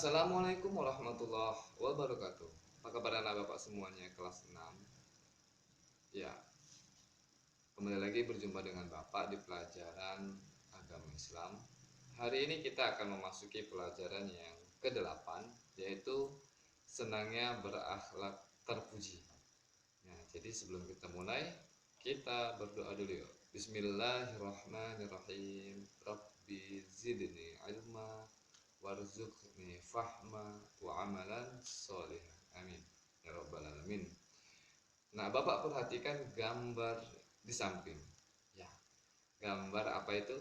Assalamualaikum warahmatullahi wabarakatuh. Apa kabar anak bapak semuanya kelas 6? Ya, kembali lagi berjumpa dengan bapak di pelajaran agama Islam. Hari ini kita akan memasuki pelajaran yang ke-8, yaitu senangnya berakhlak terpuji. Nah, jadi sebelum kita mulai, kita berdoa dulu yuk. Bismillahirrahmanirrahim. Rabbi zidni ilma warzuqni fahma wa amalan sholih. Amin ya rabbal alamin. Nah, Bapak perhatikan gambar di samping. Ya, gambar apa itu?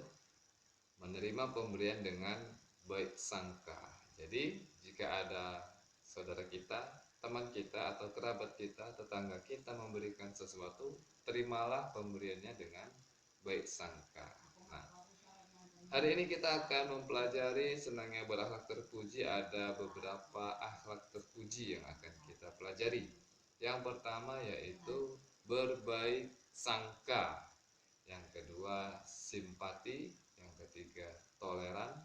Menerima pemberian dengan baik sangka. Jadi, jika ada saudara kita, teman kita, atau kerabat kita, tetangga kita memberikan sesuatu, terimalah pemberiannya dengan baik sangka. Nah, hari ini kita akan mempelajari senangnya berakhlak terpuji. Ada beberapa akhlak terpuji yang akan kita pelajari. Yang pertama yaitu berbaik sangka. Yang kedua simpati. Yang ketiga toleran.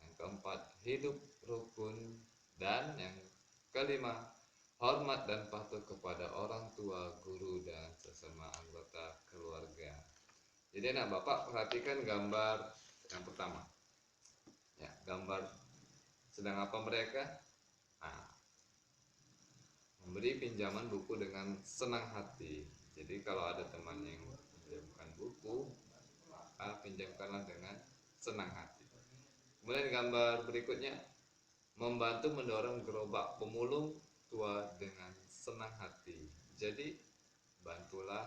Yang keempat hidup rukun. Dan yang kelima hormat dan patuh kepada orang tua, guru, dan sesama anggota keluarga. Jadi anak bapak perhatikan gambar yang pertama. Ya, gambar sedang apa mereka? Nah, memberi pinjaman buku dengan senang hati. Jadi kalau ada teman yang pinjamkan buku, maka pinjamkanlah dengan senang hati. Kemudian gambar berikutnya, membantu mendorong gerobak pemulung tua dengan senang hati. Jadi bantulah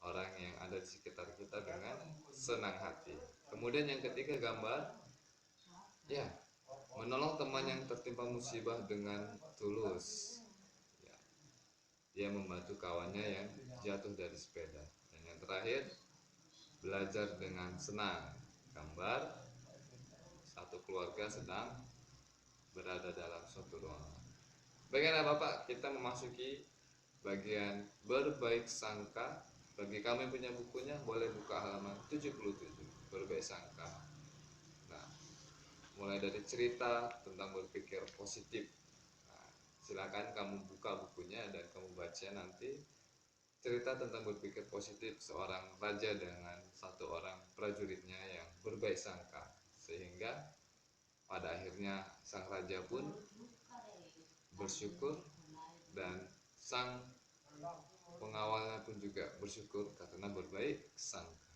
orang yang ada di sekitar kita dengan senang hati. Kemudian yang ketiga gambar, ya, menolong teman yang tertimpa musibah dengan tulus. Ya, dia membantu kawannya yang jatuh dari sepeda. Dan yang terakhir, belajar dengan senang. Gambar satu keluarga sedang berada dalam suatu ruangan. Bagaimana Bapak, kita memasuki bagian berbaik sangka. Bagi kami punya bukunya, boleh buka halaman 77, berbaik sangka. Nah, mulai dari cerita tentang berpikir positif. Nah, silakan kamu buka bukunya dan kamu baca nanti cerita tentang berpikir positif seorang raja dengan satu orang prajuritnya yang berbaik sangka, sehingga pada akhirnya sang raja pun bersyukur dan sang pengawalnya pun juga bersyukur karena berbaik sangka.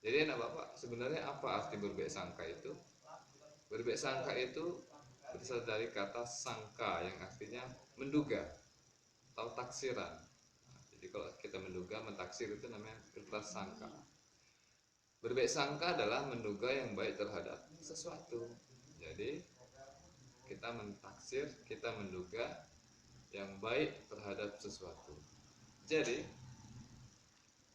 Jadi anak bapak, sebenarnya apa arti berbaik sangka itu? Berbaik sangka itu berasal dari kata sangka yang artinya menduga atau taksiran. Nah, jadi kalau kita menduga, mentaksir itu namanya berprasangka. Berbaik sangka adalah menduga yang baik terhadap sesuatu. Jadi kita mentaksir, kita menduga yang baik terhadap sesuatu. Jadi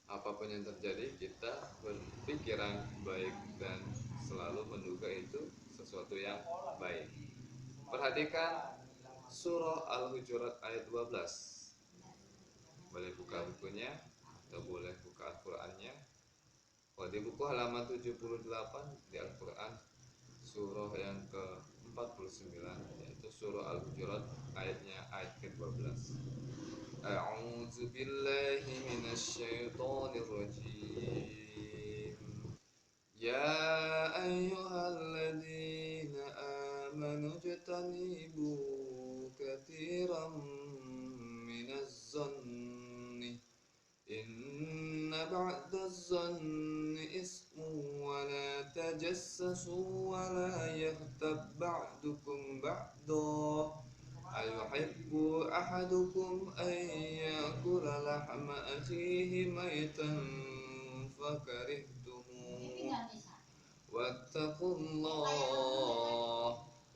apapun yang terjadi, kita berpikiran baik dan selalu menduga itu sesuatu yang baik. Perhatikan surah Al-Hujurat ayat 12. Boleh buka bukunya atau boleh buka Al-Qur'annya. Kalau di buku halaman 78 di Al-Qur'an, surah yang ke-49, yaitu surah Al-Hujurat ayatnya ayat ke-12. A'udzu billahi minasyaitonir rajim. Ya ayyuhalladzina amanu jtanibu katsiran minaz zanni inna ba'daz zanni ismun wa la tajassasu wa la yaghtab ba'dukum ba'da ayuhibbu ahadukum an yakula lahma akhihi maitan fakarihtumuh wattaqullah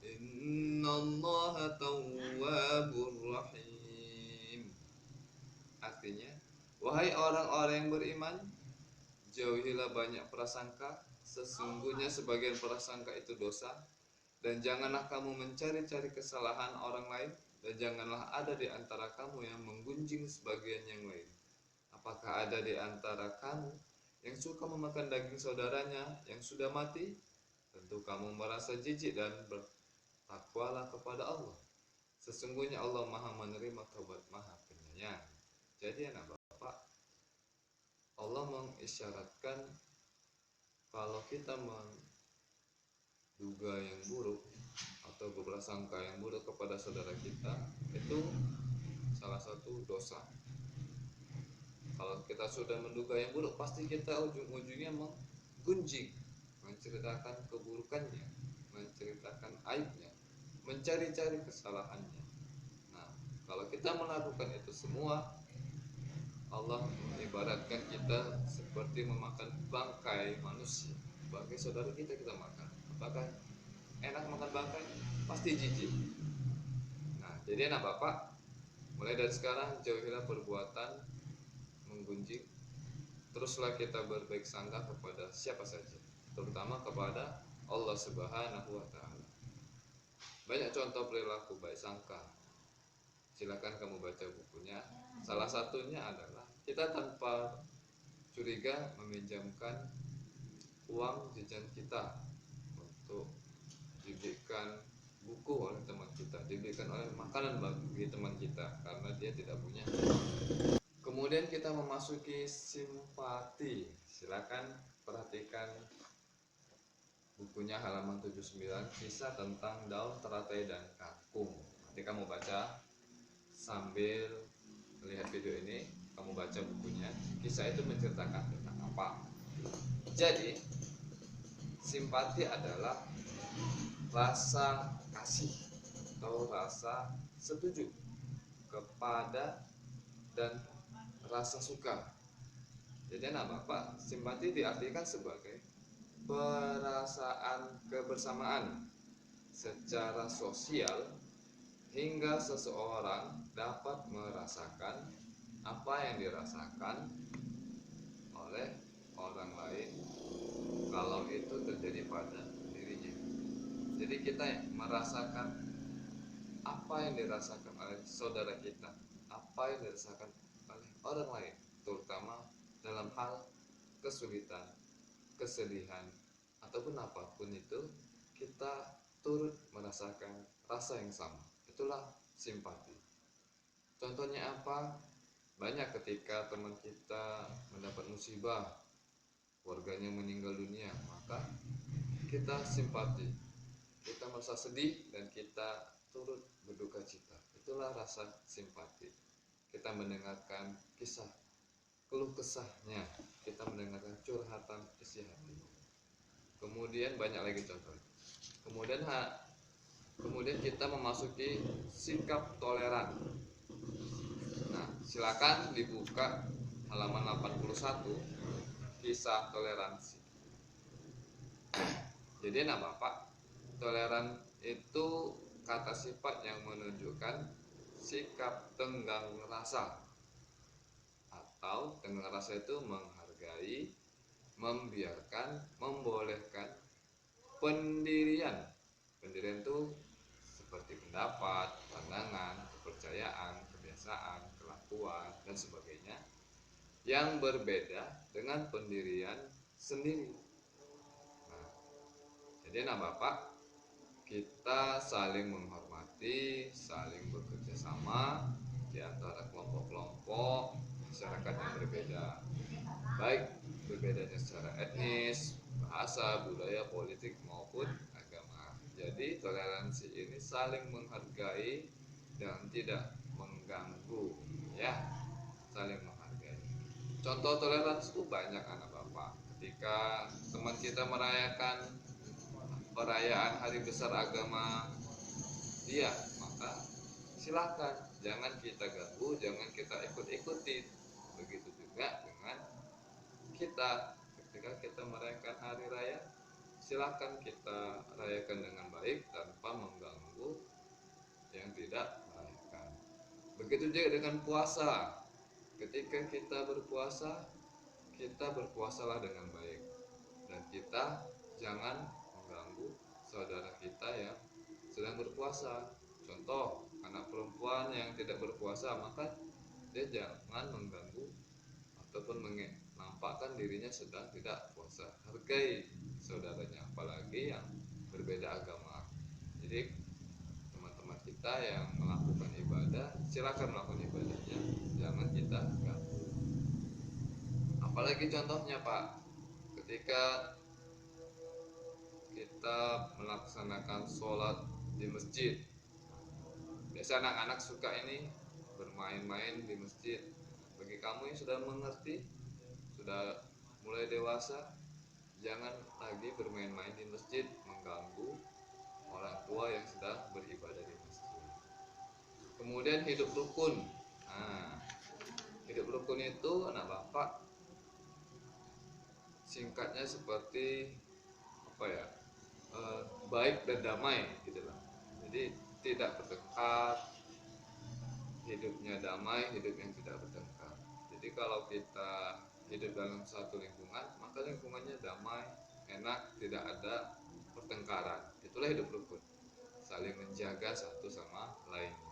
innallaha tawwabur rahim. Artinya, wahai orang-orang yang beriman, jauhilah banyak prasangka, sesungguhnya sebagian prasangka itu dosa. Dan janganlah kamu mencari-cari kesalahan orang lain, dan janganlah ada di antara kamu yang menggunjing sebagian yang lain. Apakah ada di antara kamu yang suka memakan daging saudaranya yang sudah mati? Tentu kamu merasa jijik dan takwalah kepada Allah. Sesungguhnya Allah Maha menerima taubat, Maha penyayang. Jadi anak Bapak, Allah mengisyaratkan kalau kita menduga yang buruk atau berprasangka yang buruk kepada saudara kita, itu salah satu dosa. Kalau kita sudah menduga yang buruk, pasti kita ujung-ujungnya menggunjing, menceritakan keburukannya, menceritakan aibnya, mencari-cari kesalahannya. Nah, kalau kita melakukan itu semua, Allah mengibaratkan kita seperti memakan bangkai manusia. Bangkai saudara kita makan. Apakah enak makan bangkai? Pasti jijik. Nah, jadi anak Bapak, mulai dari sekarang jauhilah perbuatan menggunjing. Teruslah kita berbaik sangka kepada siapa saja, terutama kepada Allah Subhanahu wa Ta'ala. Banyak contoh perilaku baik sangka, silakan kamu baca bukunya. Salah satunya adalah kita tanpa curiga meminjamkan uang jajan kita untuk dibelikan buku oleh teman kita, dibelikan oleh makanan bagi teman kita karena dia tidak punya. Kemudian kita memasuki simpati. Silakan perhatikan bukunya halaman 79, kisah tentang daun teratai dan kangkung. Nanti kamu baca sambil melihat video ini, kamu baca bukunya. Kisah itu menceritakan tentang apa? Jadi, simpati adalah rasa kasih atau rasa setuju kepada dan rasa suka. Jadi anak Bapak, simpati diartikan sebagai perasaan kebersamaan secara sosial hingga seseorang dapat merasakan apa yang dirasakan oleh orang lain kalau itu terjadi pada dirinya. Jadi kita merasakan apa yang dirasakan oleh saudara kita, apa yang dirasakan oleh orang lain, terutama dalam hal kesulitan, kesedihan, ataupun apapun itu, kita turut merasakan rasa yang sama. Itulah simpati. Contohnya apa? Banyak ketika teman kita mendapat musibah, keluarganya meninggal dunia, maka kita simpati, kita merasa sedih dan kita turut berduka cita. Itulah rasa simpati. Kita mendengarkan kisah keluh kesahnya, kita mendengarkan curhatan isi hati. Kemudian banyak lagi contoh. Kemudian kita memasuki sikap toleran. Nah, silakan dibuka halaman 81, kisah toleransi. Jadi anak Bapak, toleran itu kata sifat yang menunjukkan sikap tenggang rasa, atau tenggang rasa itu menghargai, membiarkan, membolehkan pendirian. Pendirian itu seperti pendapat, pandangan, kepercayaan, kebiasaan, kelakuan, dan sebagainya yang berbeda dengan pendirian sendiri. Nah, jadi anak Bapak, kita saling menghormati, saling bekerja sama di antara kelompok-kelompok masyarakat yang berbeda, baik berbedanya secara etnis, bahasa, budaya, politik maupun agama. Jadi toleransi ini saling menghargai dan tidak mengganggu, ya, saling menghargai. Contoh toleransi itu banyak anak Bapak. Ketika teman kita merayakan perayaan hari besar agama dia, maka silakan, jangan kita ganggu, jangan kita ikut-ikutin. Begitu juga dengan kita, ketika kita merayakan hari raya, silakan kita rayakan dengan baik tanpa mengganggu yang tidak merayakan. Begitu juga dengan puasa. Ketika kita berpuasa, kita berpuasalah dengan baik, dan kita jangan mengganggu saudara kita yang sedang berpuasa. Contoh, anak perempuan yang tidak berpuasa, maka dia jangan mengganggu ataupun menampakkan dirinya sedang tidak puasa. Hargai saudaranya, apalagi yang berbeda agama. Jadi kita yang melakukan ibadah, silakan melakukan ibadahnya, jangan kita ganggu. Apalagi contohnya Pak, ketika kita melaksanakan sholat di masjid, biasa anak-anak suka ini bermain-main di masjid. Bagi kamu yang sudah mengerti, sudah mulai dewasa, jangan lagi bermain-main di masjid, mengganggu orang tua yang sedang beribadah di masjid. Kemudian hidup rukun. Nah, hidup rukun itu anak bapak singkatnya seperti apa ya, baik dan damai gitu lah. Jadi tidak bertengkar, hidupnya damai, hidup yang tidak bertengkar. Jadi kalau kita hidup dalam satu lingkungan, maka lingkungannya damai, enak, tidak ada pertengkaran. Itulah hidup rukun, saling menjaga satu sama lainnya,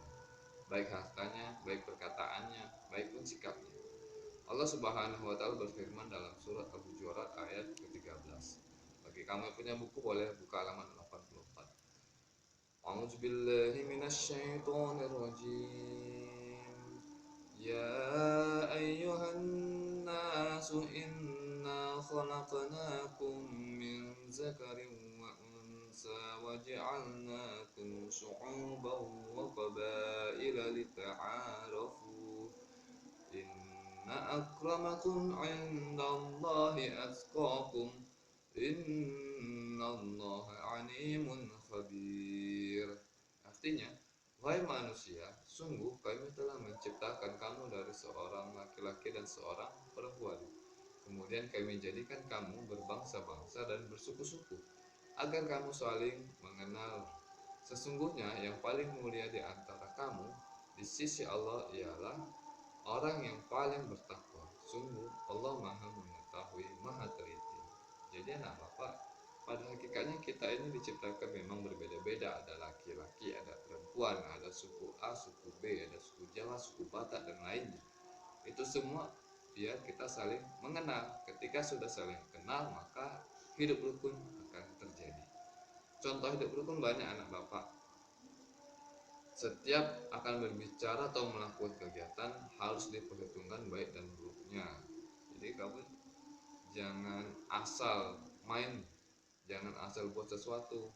baik hartanya, baik perkataannya, baik pun sikapnya. Allah Subhanahu wa taala berfirman dalam surat Al-Hujurat ayat ke-13. Bagi kamu yang punya buku boleh buka halaman 84. A'udzu billahi minasyaitonir rajim. Ya ayyuhan nasu inna khalaqnakum min zakarin wa unsa wa ja'alnakum syu'uban wa qabaila lita'arafu. Inna akramakum 'indallahi atqakum. Innallaha 'alimun khabir. Artinya, wahai manusia, sungguh kami telah menciptakan kamu dari seorang laki-laki dan seorang perempuan. Kemudian kami jadikan kamu berbangsa-bangsa dan bersuku-suku, agar kamu saling mengenal. Sesungguhnya yang paling mulia di antara kamu di sisi Allah ialah orang yang paling bertakwa. Sungguh Allah Maha mengetahui, Maha teliti. Jadi anak bapak, pada hakikatnya kita ini diciptakan memang berbeda-beda. Ada laki-laki, ada perempuan, ada suku A, suku B, ada suku Jawa, suku Batak dan lainnya. Itu semua biar kita saling mengenal. Ketika sudah saling kenal, maka hidup rukun akan terjadi. Contoh hidup rukun banyak anak bapak. Setiap akan berbicara atau melakukan kegiatan harus diperhitungkan baik dan buruknya. Jadi kamu jangan asal main, jangan asal buat sesuatu.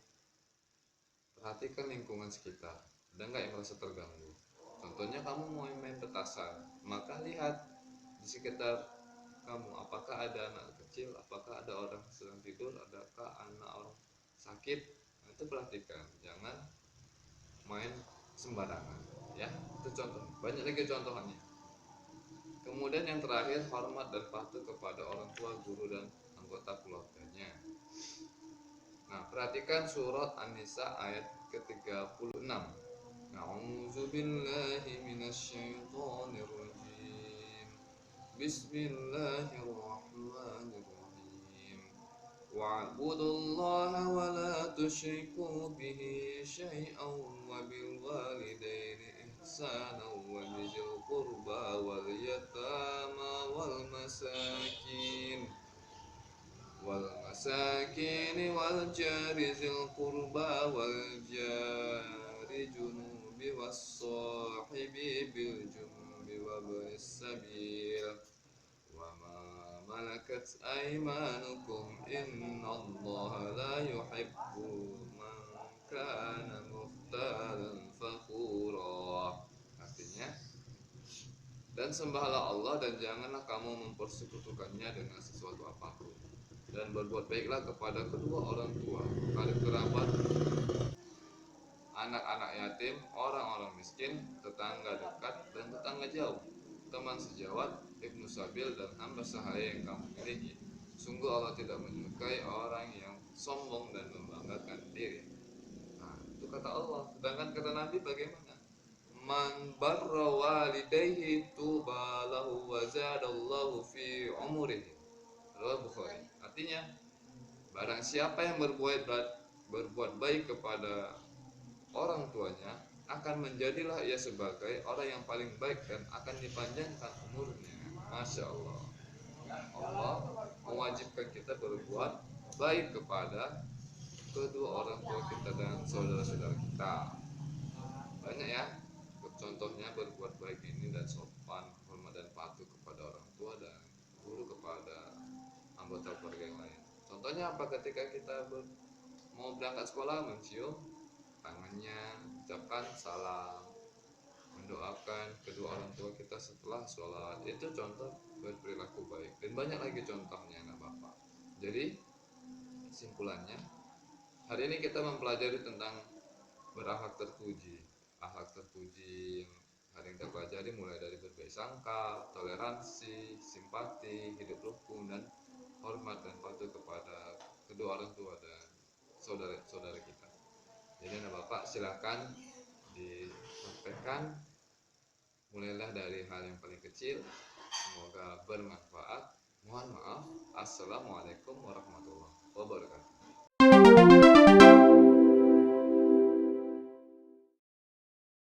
Perhatikan lingkungan sekitar, ada nggak yang merasa terganggu. Contohnya kamu mau main petasan, maka lihat di sekitar kamu, apakah ada anak kecil, apakah ada orang sedang tidur, adakah anak orang sakit. Nah, itu perhatikan, jangan main sembarangan ya. Itu contoh, banyak lagi contohnya. Kemudian yang terakhir, hormat dan patuh kepada orang tua, guru dan anggota keluarganya. Nah, perhatikan surat An-Nisa ayat ke-36. A'udzu billahi minasyaitonir rajim. Bismillahirrahmanirrahim. Wa'budullaha wa la tusyriku bihi syai'an wa bil walidaini ihsana wa bizil qurba wal yatama wal masakin wal jari zil qurba wal jari junubi was sahibi bil junbi wa bis sabil wa ma malakat aymanukum innallaha la yuhibbu man kana mukhtalan fakhura. Artinya, dan sembahlah Allah dan janganlah kamu mempersekutukannya dengan sesuatu apapun, dan berbuat baiklah kepada kedua orang tua, karib kerabat, anak-anak yatim, orang-orang miskin, tetangga dekat dan tetangga jauh, teman sejawat, ibnu sabil dan hamba sahaya yang kamu miliki. Sungguh Allah tidak menyukai orang yang sombong dan membanggakan diri. Nah, itu kata Allah. Sedangkan kata Nabi bagaimana? Man barra walidayhi tuba lahu wa zadallahu fi umurihi. Riwayat Bukhari. Artinya, barang siapa yang berbuat baik kepada orang tuanya, akan menjadilah ia sebagai orang yang paling baik dan akan dipanjangkan umurnya. Masya Allah. Allah mewajibkan kita berbuat baik kepada kedua orang tua kita dan saudara-saudara kita. banyak ya. Contohnya berbuat baik ini dan sopan, hormat dan patuh kepada orang tua dan guru, kepada anggota keluarga yang lain. Contohnya apa? Ketika kita mau berangkat sekolah, mencium tangannya, ucapkan salam, mendoakan kedua orang tua kita setelah sholat. Itu contoh berperilaku baik, dan banyak lagi contohnya anak bapak. Jadi kesimpulannya, hari ini kita mempelajari tentang berakhlak terpuji. Akhlak terpuji yang hari ini kita pelajari mulai dari berbaik sangka, toleransi, simpati, hidup rukun, dan hormat dan patuh kepada kedua orang tua dan saudara-saudara kita. Jadi anak bapak silahkan dipraktekkan, mulailah dari hal yang paling kecil. Semoga bermanfaat. Mohon maaf. Assalamualaikum warahmatullahi wabarakatuh.